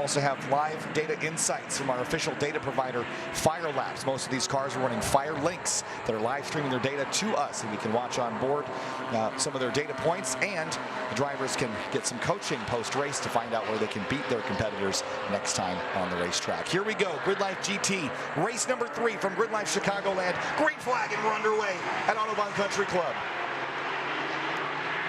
also have live data insights from our official data provider, Fire Labs. Most of these cars are running Fire Links that are live streaming their data to us, and we can watch on board some of their data points, and the drivers can get some coaching post-race to find out where they can beat their competitors next time on the racetrack. Here we go, GRIDLIFE GT, race number 3 from GRIDLIFE Chicagoland. Green flag, and we're underway at Autobahn Country Club.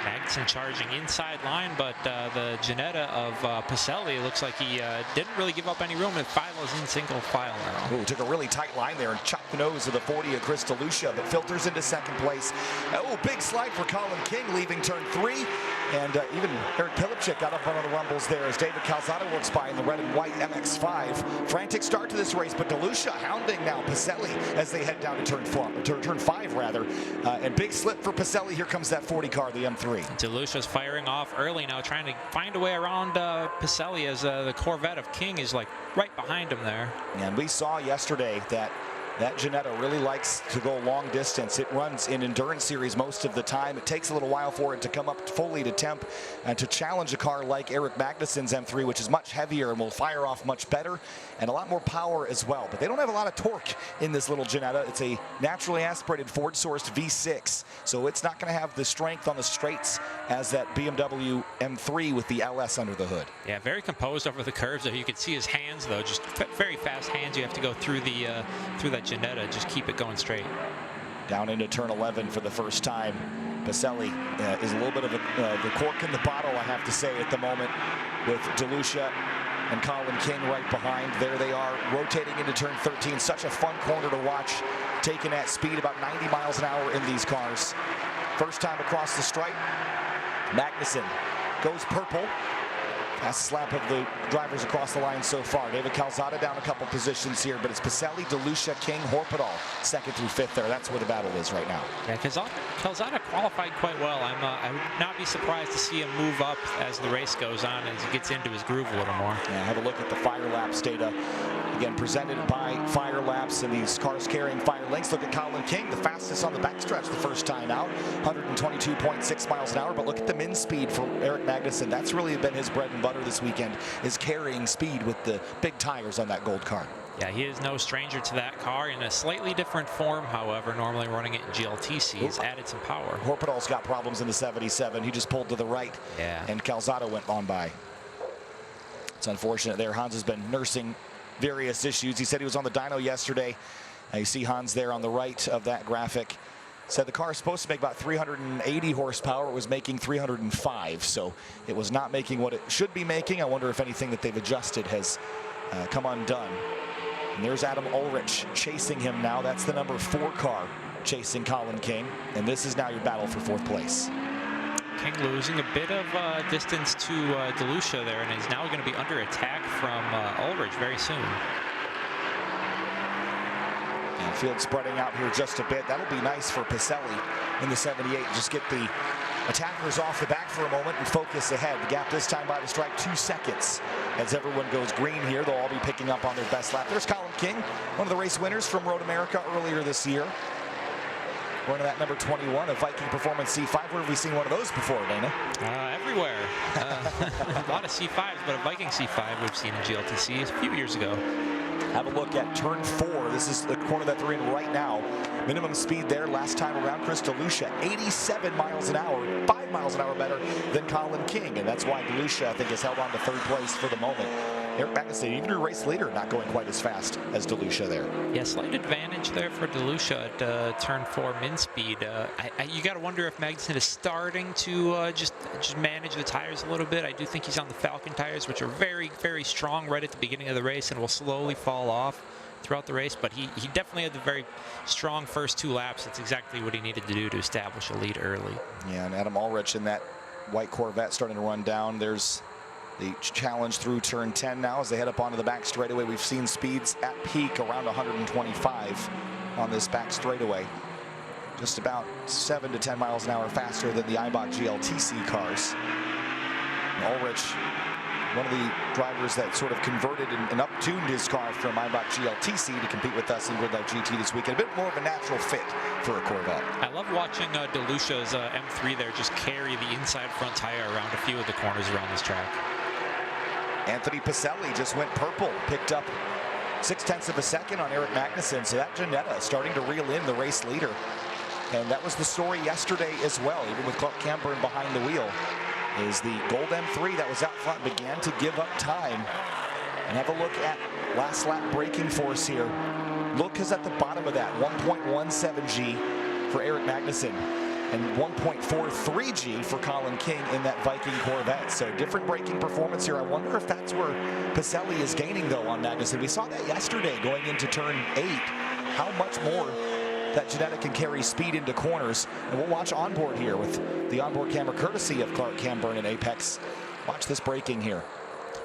Magnussen charging inside line, but the Ginetta of Pacelli looks like he didn't really give up any room and follows in single file now. Ooh, took a really tight line there and chopped the nose of the 40 of Chris DeLucia, but filters into second place. Oh, big slide for Colin King leaving turn 3. And even Eric Pilipchik got up on the rumbles there as David Calzada works by in the red and white MX-5. Frantic start to this race, but DeLucia hounding now Pacelli as they head down to turn 5 rather. And big slip for Pacelli. Here comes that 40 car, the M3. DeLucia's firing off early now, trying to find a way around Pacelli as the Corvette of King is like right behind him there. And we saw yesterday that Ginetta really likes to go long distance. It runs in endurance series most of the time. It takes a little while for it to come up fully to temp and to challenge a car like Eric Magnussen's M3, which is much heavier and will fire off much better and a lot more power as well. But they don't have a lot of torque in this little Ginetta. It's a naturally aspirated Ford-sourced V6, so it's not going to have the strength on the straights as that BMW M3 with the LS under the hood. Yeah, very composed over the curves there. You can see his hands though, just very fast hands. You have to go through that Ginetta, just keep it going straight. Down into turn 11 for the first time. Pacelli is a little bit of the cork in the bottle, I have to say, at the moment, with DeLucia and Colin King right behind. There they are, rotating into turn 13. Such a fun corner to watch, taking at speed about 90 miles an hour in these cars. First time across the stripe. Magnussen goes purple. Fast slap of the drivers across the line so far. David Calzada down a couple positions here, but it's Pacelli, DeLucia, King, Horpedal, 2nd through 5th there. That's where the battle is right now. Yeah, Calzada qualified quite well. I would not be surprised to see him move up as the race goes on, as he gets into his groove a little more. Yeah, have a look at the Fire Labs data. Again, presented by Fire Labs and these cars carrying Fire Links. Look at Colin King, the fastest on the backstretch the first time out, 122.6 miles an hour. But look at the min speed for Eric Magnussen. That's really been his bread and butter this weekend, is carrying speed with the big tires on that gold car. Yeah, he is no stranger to that car in a slightly different form, however, normally running it in GLTC. He's added some power. Horpedal's got problems in the 77. He just pulled to the right, and Calzada went on by. It's unfortunate there. Hans has been nursing various issues. He said he was on the dyno yesterday. You see Hans there on the right of that graphic. Said the car is supposed to make about 380 horsepower. It was making 305, so it was not making what it should be making. I wonder if anything that they've adjusted has come undone. And there's Adam Ulrich chasing him now. That's the number 4 car chasing Colin King, and this is now your battle for 4th place. King losing a bit of distance to DeLucia there, and is now going to be under attack from Ulrich very soon. And field spreading out here just a bit. That'll be nice for Pacelli in the 78. Just get the attackers off the back for a moment and focus ahead. The gap this time by the stripe, 2 seconds. As everyone goes green here, they'll all be picking up on their best lap. There's Colin King, one of the race winners from Road America earlier this year. Running that number 21, a Viking Performance C5. Where have we seen one of those before, Dana? Everywhere. A lot of C5s, but a Viking C5 we've seen in GLTC a few years ago. Have a look at turn 4. This is the corner that they're in right now. Minimum speed there last time around. Chris DeLucia, 87 miles an hour, 5 miles an hour better than Colin King. And that's why DeLucia, I think, has held on to 3rd place for the moment. Eric Magnussen, even your race leader, not going quite as fast as DeLucia there. Yeah, slight advantage there for DeLucia at turn 4 min speed. You got to wonder if Magnussen is starting to just manage the tires a little bit. I do think he's on the Falcon tires, which are very, very strong right at the beginning of the race and will slowly fall off throughout the race. But he definitely had the very strong first 2 laps. That's exactly what he needed to do to establish a lead early. Yeah, and Adam Ulrich in that white Corvette starting to run down. There's the challenge through turn 10 now as they head up onto the back straightaway. We've seen speeds at peak around 125 on this back straightaway. Just about 7 to 10 miles an hour faster than the Eibach GLTC cars. And Ulrich, one of the drivers that sort of converted and up-tuned his car from Eibach GLTC to compete with us in GRIDLIFE GT this weekend. A bit more of a natural fit for a Corvette. I love watching DeLucia's M3 there just carry the inside front tire around a few of the corners around this track. Anthony Pacelli just went purple, picked up 0.6 of a second on Eric Magnussen. So that Ginetta starting to reel in the race leader. And that was the story yesterday as well, even with Clark Camburn behind the wheel, is the Gold M3 that was out front began to give up time. And have a look at last lap braking force here. Look is at the bottom of that, 1.17 G for Eric Magnussen and 1.43 G for Colin King in that Viking Corvette. So different braking performance here. I wonder if that's where Pacelli is gaining though on Magnussen. We saw that yesterday going into turn 8, how much more that Ginetta can carry speed into corners. And we'll watch onboard here with the onboard camera courtesy of Clark Camburn and Apex. Watch this braking here.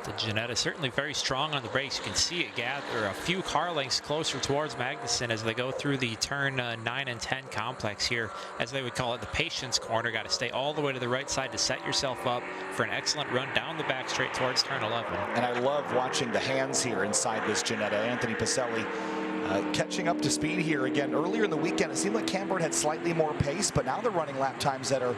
The Ginetta certainly very strong on the brakes. You can see it gather a few car lengths closer towards Magnussen as they go through the turn 9 and 10 complex here, as they would call it, the patience corner. Got to stay all the way to the right side to set yourself up for an excellent run down the back straight towards turn 11. And I love watching the hands here inside this Ginetta. Anthony Pacelli catching up to speed here again. Earlier in the weekend, it seemed like Camburn had slightly more pace, but now they're running lap times that are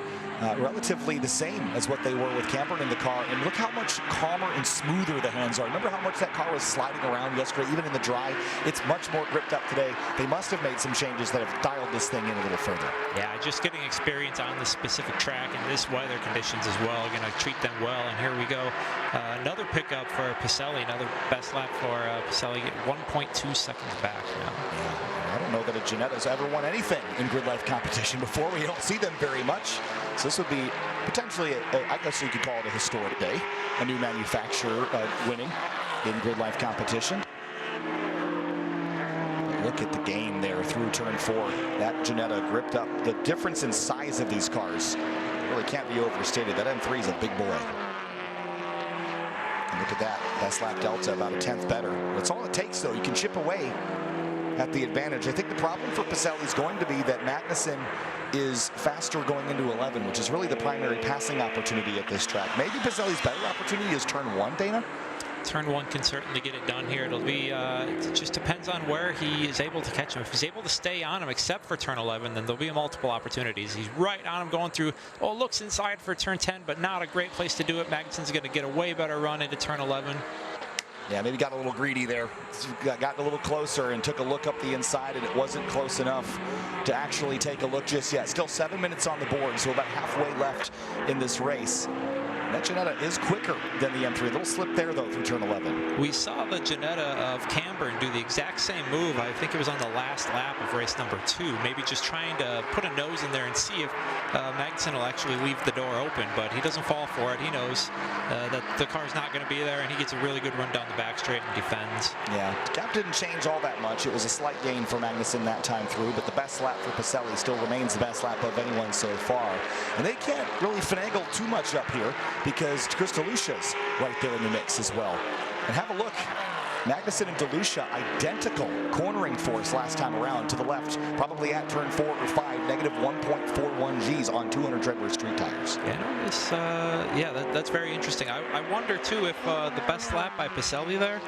relatively the same as what they were with Camburn in the car. And look how much calmer and smoother the hands are. Remember how much that car was sliding around yesterday, even in the dry? It's much more gripped up today. They must have made some changes that have dialed this thing in a little further. Yeah, just getting experience on this specific track and this weather conditions as well. Going to treat them well. And here we go. Another pickup for Pacelli, another best lap for Pacelli, 1.2 seconds back now. Yeah, I don't know that a Ginetta's ever won anything in grid life competition before. We don't see them very much. So this would be potentially, I guess you could call it a historic day. A new manufacturer winning in grid life competition. Look at the gain there through turn 4. That Ginetta gripped up. The difference in size of these cars really can't be overstated. That M3 is a big boy. And look at that. Best lap delta about 1/10 better. That's all it takes, though. You can chip away at the advantage. I think the problem for Pacelli is going to be that Magnussen is faster going into 11, which is really the primary passing opportunity at this track. Maybe Pacelli's better opportunity is turn 1, Dana? Turn 1 can certainly get it done here. It'll be, it just depends on where he is able to catch him. If he's able to stay on him except for turn 11, then there'll be multiple opportunities. He's right on him going through, oh, looks inside for turn 10, but not a great place to do it. Magnussen's going to get a way better run into turn 11. Yeah, maybe got a little greedy there. Got a little closer and took a look up the inside, and it wasn't close enough to actually take a look just yet. Still 7 minutes on the board, so about halfway left in this race. That Ginetta is quicker than the M3. A little slip there, though, through turn 11. We saw the Ginetta of Camburn do the exact same move. I think it was on the last lap of race number 2. Maybe just trying to put a nose in there and see if Magnussen will actually leave the door open. But he doesn't fall for it. He knows that the car's not going to be there, and he gets a really good run down the back straight and defends. Yeah, the gap didn't change all that much. It was a slight gain for Magnussen that time through, but the best lap for Pacelli still remains the best lap of anyone so far. And they can't really finagle too much up here, because Chris DeLucia's right there in the mix as well. And have a look. Magnussen and DeLucia, identical cornering force last time around to the left, probably at turn 4 or 5, negative 1.41 Gs on 200 Treadwear street tires. Yeah, it's, that's very interesting. I wonder, too, if the best lap by Pacelli there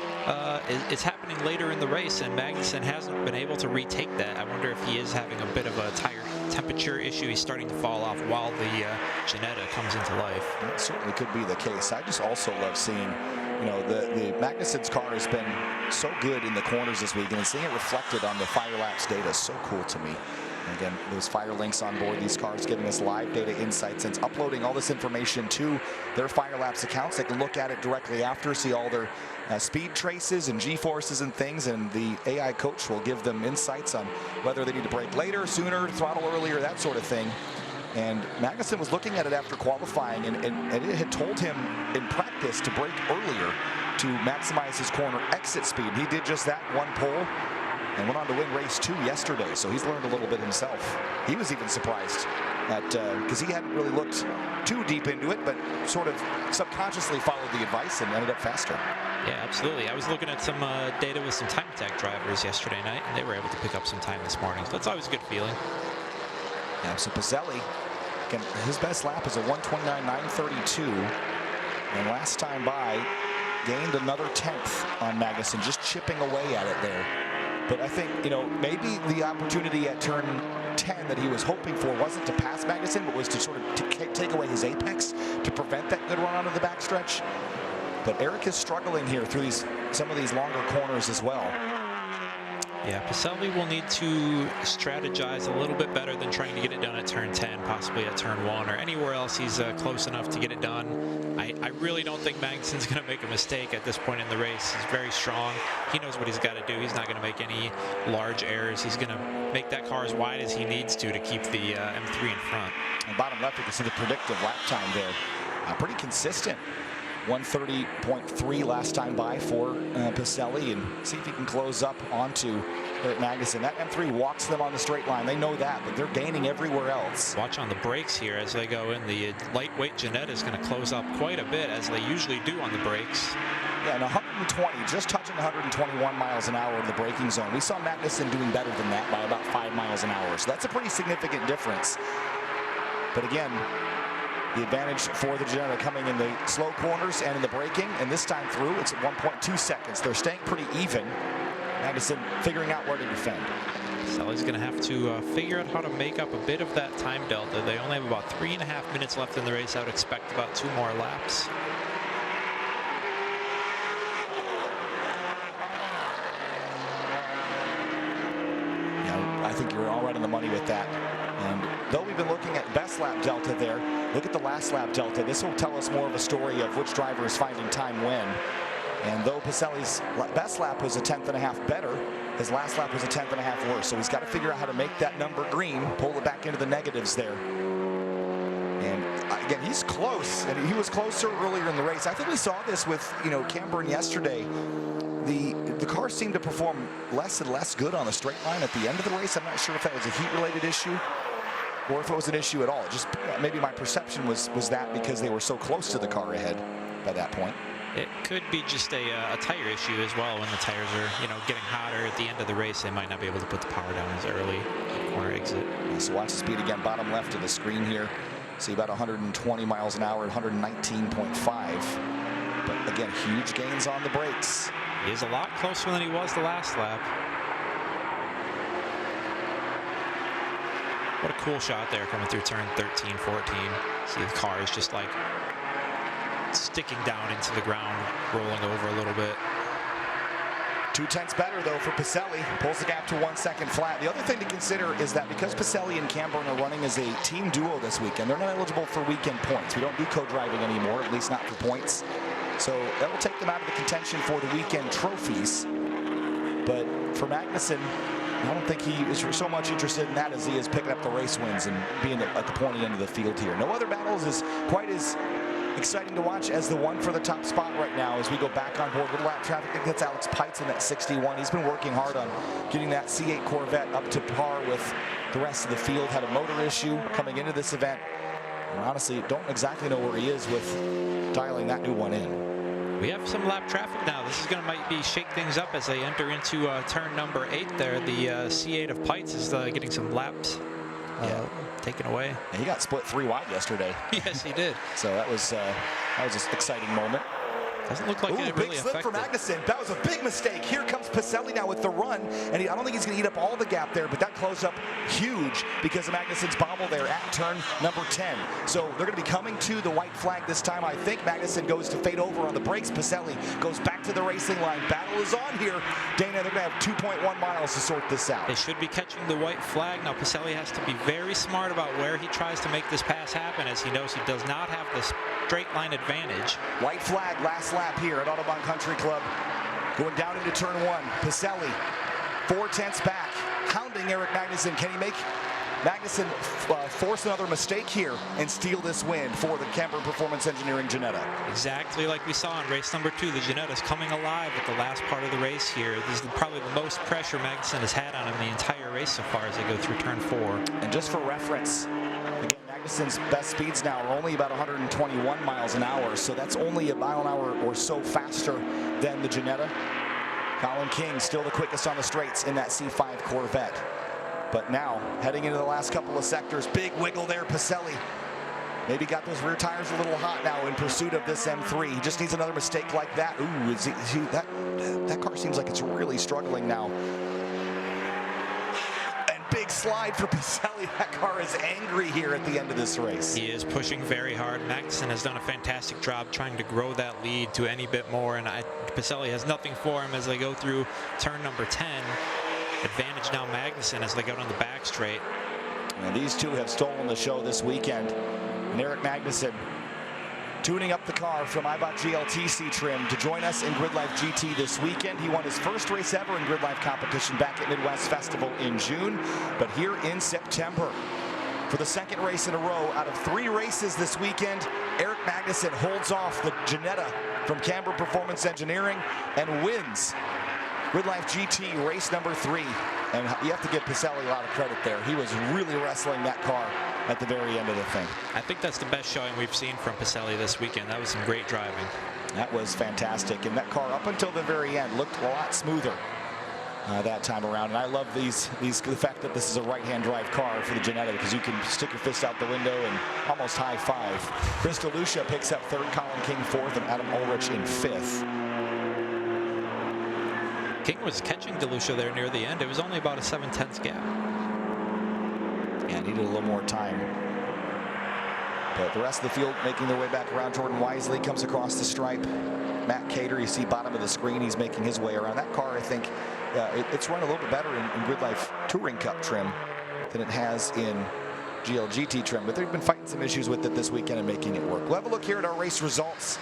is happening later in the race, and Magnussen hasn't been able to retake that. I wonder if he is having a bit of a tire temperature issue. He's starting to fall off while the Ginetta comes into life. That certainly could be the case. I just also love seeing, you know, the Magnussen's car has been so good in the corners this week, and seeing it reflected on the Fire Laps data is so cool to me. And again, those Fire links on board these cars giving us live data insights and uploading all this information to their Fire Laps accounts. They can look at it directly after, see all their speed traces and G-forces and things, and the AI coach will give them insights on whether they need to brake later, sooner, throttle earlier, that sort of thing. And Magnussen was looking at it after qualifying, and it had told him in practice to brake earlier to maximize his corner exit speed. He did just that one pole and went on to win race 2 yesterday, so he's learned a little bit himself. He was even surprised at, because he hadn't really looked too deep into it, but sort of subconsciously followed the advice and ended up faster. Yeah, absolutely. I was looking at some data with some time attack drivers yesterday night, and they were able to pick up some time this morning, so that's always a good feeling. Yeah, so Pacelli, again, his best lap is a 1:29.932, and last time by, gained another 10th on Magnussen, just chipping away at it there. But I think, you know, maybe the opportunity at turn 10 that he was hoping for wasn't to pass Magnussen, but was to sort of take away his apex to prevent that good run onto the backstretch. But Eric is struggling here through some of these longer corners as well. Yeah, Pacelli will need to strategize a little bit better than trying to get it done at turn 10, possibly at turn 1, or anywhere else he's close enough to get it done. I really don't think Magnussen's going to make a mistake at this point in the race. He's very strong. He knows what he's got to do. He's not going to make any large errors. He's going to make that car as wide as he needs to keep the M3 in front. And bottom left, you can see the predictive lap time there. Pretty consistent. 1:30.3 last time by for Pacelli, and see if he can close up onto Eric Magnussen. That M3 walks them on the straight line. They know that, but they're gaining everywhere else. Watch on the brakes here as they go in. The lightweight Ginetta is going to close up quite a bit, as they usually do on the brakes. Yeah, and 120, just touching 121 miles an hour in the braking zone. We saw Magnussen doing better than that by about 5 miles an hour, so that's a pretty significant difference. But again, the advantage for the Ginetta coming in the slow corners and in the braking, and this time through, it's at 1.2 seconds. They're staying pretty even. Magnussen figuring out where to defend. Pacelli's going to have to figure out how to make up a bit of that time delta. They only have about 3.5 minutes left in the race. I would expect about 2 more laps. Yeah, I think you're all right on the money with that. And though we've been looking at best lap delta there, look at the last lap delta. This will tell us more of a story of which driver is finding time when. And though Pacelli's best lap was 1/10.5 better, his last lap was 1/10.5 worse. So he's got to figure out how to make that number green, pull it back into the negatives there. And again, he's close, and he was closer earlier in the race. I think we saw this with, Camburn yesterday. The car seemed to perform less and less good on the straight line at the end of the race. I'm not sure if that was a heat-related issue or if it was an issue at all. Just maybe my perception was that because they were so close to the car ahead by that point. It could be just a tire issue as well. When the tires are, getting hotter at the end of the race, they might not be able to put the power down as early. Corner exit. So watch the speed again, bottom left of the screen here. See about 120 miles an hour at 119.5. But again, huge gains on the brakes. He is a lot closer than he was the last lap. What a cool shot there coming through turn 13, 14. See the car is just like sticking down into the ground, rolling over a little bit. 2/10 better though for Pacelli. Pulls the gap to 1 second flat. The other thing to consider is that because Pacelli and Camburn are running as a team duo this weekend, they're not eligible for weekend points. We don't do co-driving anymore, at least not for points. So that will take them out of the contention for the weekend trophies. But for Magnussen, I don't think he is so much interested in that as he is picking up the race wins and being at the pointy end of the field here. No other battles is quite as exciting to watch as the one for the top spot right now as we go back on board with lap traffic. I think that's Alex Pites in that 61. He's been working hard on getting that C8 Corvette up to par with the rest of the field. Had a motor issue coming into this event. And honestly, don't exactly know where he is with dialing that new one in. We have some lap traffic now. This is going to might be shake things up as they enter into turn number 8 there. The C8 of Pites is getting some laps taken away. And he got split 3 wide yesterday. Yes, he did. So that was an exciting moment. Doesn't look like it really big slip affected. for Magnussen. That was a big mistake. Here comes Pacelli now with the run, and I don't think he's going to eat up all the gap there, but that closed up huge because of Magnussen's bobble there at turn number 10. So they're going to be coming to the white flag this time. I think Magnussen goes to fade over on the brakes. Pacelli goes back to the racing line. Battle is on here. Dana, they're going to have 2.1 miles to sort this out. They should be catching the white flag. Now Pacelli has to be very smart about where he tries to make this pass happen, as he knows he does not have the straight line advantage. White flag, last lap here at Autobahn Country Club. Going down into turn 1. Pacelli, 4/10 back, hounding Eric Magnussen. Can he make Magnussen force another mistake here and steal this win for the Camburn Performance Engineering Ginetta? Exactly like we saw in race number 2. The Ginetta's coming alive at the last part of the race here. This is probably the most pressure Magnussen has had on him the entire race so far as they go through turn 4. And just for reference, again, Magnussen's best speeds now are only about 121 miles an hour, so that's only a mile an hour or so faster than the Ginetta. Colin King still the quickest on the straights in that C5 Corvette. But now, heading into the last couple of sectors, big wiggle there, Pacelli. Maybe got those rear tires a little hot now in pursuit of this M3. He just needs another mistake like that. Ooh, that car seems like it's really struggling now. And big slide for Pacelli. That car is angry here at the end of this race. He is pushing very hard. Magnussen has done a fantastic job trying to grow that lead to any bit more, and Pacelli has nothing for him as they go through turn number 10. Advantage now Magnussen as they go down the back straight. And these two have stolen the show this weekend. And Eric Magnussen tuning up the car from Eibach GLTC trim to join us in GRIDLIFE GT this weekend. He won his first race ever in GRIDLIFE competition back at Midwest Festival in June, but here in September. For the second race in a row, out of 3 races this weekend, Eric Magnussen holds off the Ginetta from Canberra Performance Engineering and wins GRIDLIFE GT race number 3. And you have to give Pacelli a lot of credit there. He was really wrestling that car at the very end of the thing. I think that's the best showing we've seen from Pacelli this weekend. That was some great driving. That was fantastic. And that car, up until the very end, looked a lot smoother that time around. And I love the fact that this is a right-hand drive car for the Ginetta, because you can stick your fist out the window and almost high five. Chris DeLucia picks up 3rd, Colin King 4th, and Adam Ulrich in 5th. King was catching DeLucia there near the end. It was only about a 7/10 gap. Yeah, needed a little more time. But the rest of the field making their way back around. Jordan Wisely comes across the stripe. Matt Cater, you see bottom of the screen, he's making his way around. That car, I think, it's run a little bit better in GRIDLIFE Touring Cup trim than it has in GLGT trim. But they've been fighting some issues with it this weekend and making it work. We'll have a look here at our race results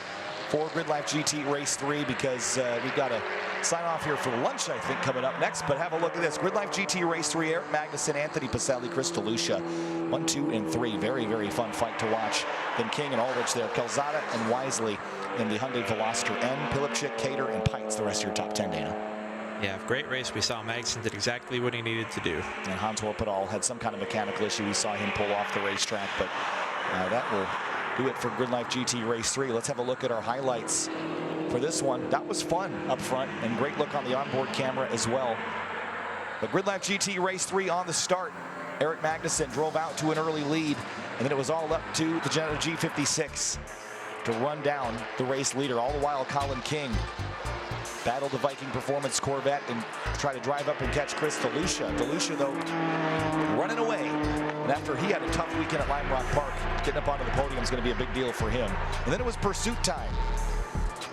for GRIDLIFE GT Race 3, because we've got to sign off here for lunch, I think, coming up next. But have a look at this. GRIDLIFE GT Race 3, Eric Magnussen, Anthony Pacelli, Chris DeLucia. 1, 2, and 3. Very, very fun fight to watch. Then King and Ulrich there. Calzada and Wisely in the Hyundai Veloster N. Pilipchik, Cater, and Pites, the rest of your top 10, Dana. Yeah, great race. We saw Magnussen did exactly what he needed to do. And Hans Horpedal had some kind of mechanical issue. We saw him pull off the racetrack, but that will do it for GRIDLIFE GT Race 3. Let's have a look at our highlights for this one. That was fun up front, and great look on the onboard camera as well. But GRIDLIFE GT Race 3 on the start. Eric Magnussen drove out to an early lead, and then it was all up to the Ginetta G56 to run down the race leader. All the while, Colin King battled the Viking Performance Corvette and try to drive up and catch Chris DeLucia. DeLucia, though, running away. And after he had a tough weekend at Lime Rock Park, getting up onto the podium is going to be a big deal for him. And then it was pursuit time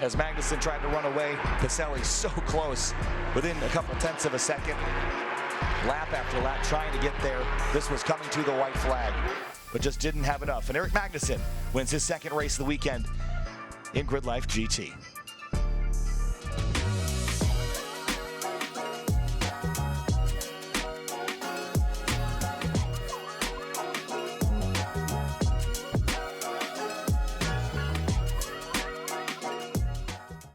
as Magnussen tried to run away. Pacelli so close, within a couple tenths of a second. Lap after lap trying to get there. This was coming to the white flag, but just didn't have enough. And Eric Magnussen wins his second race of the weekend in GRIDLIFE GT.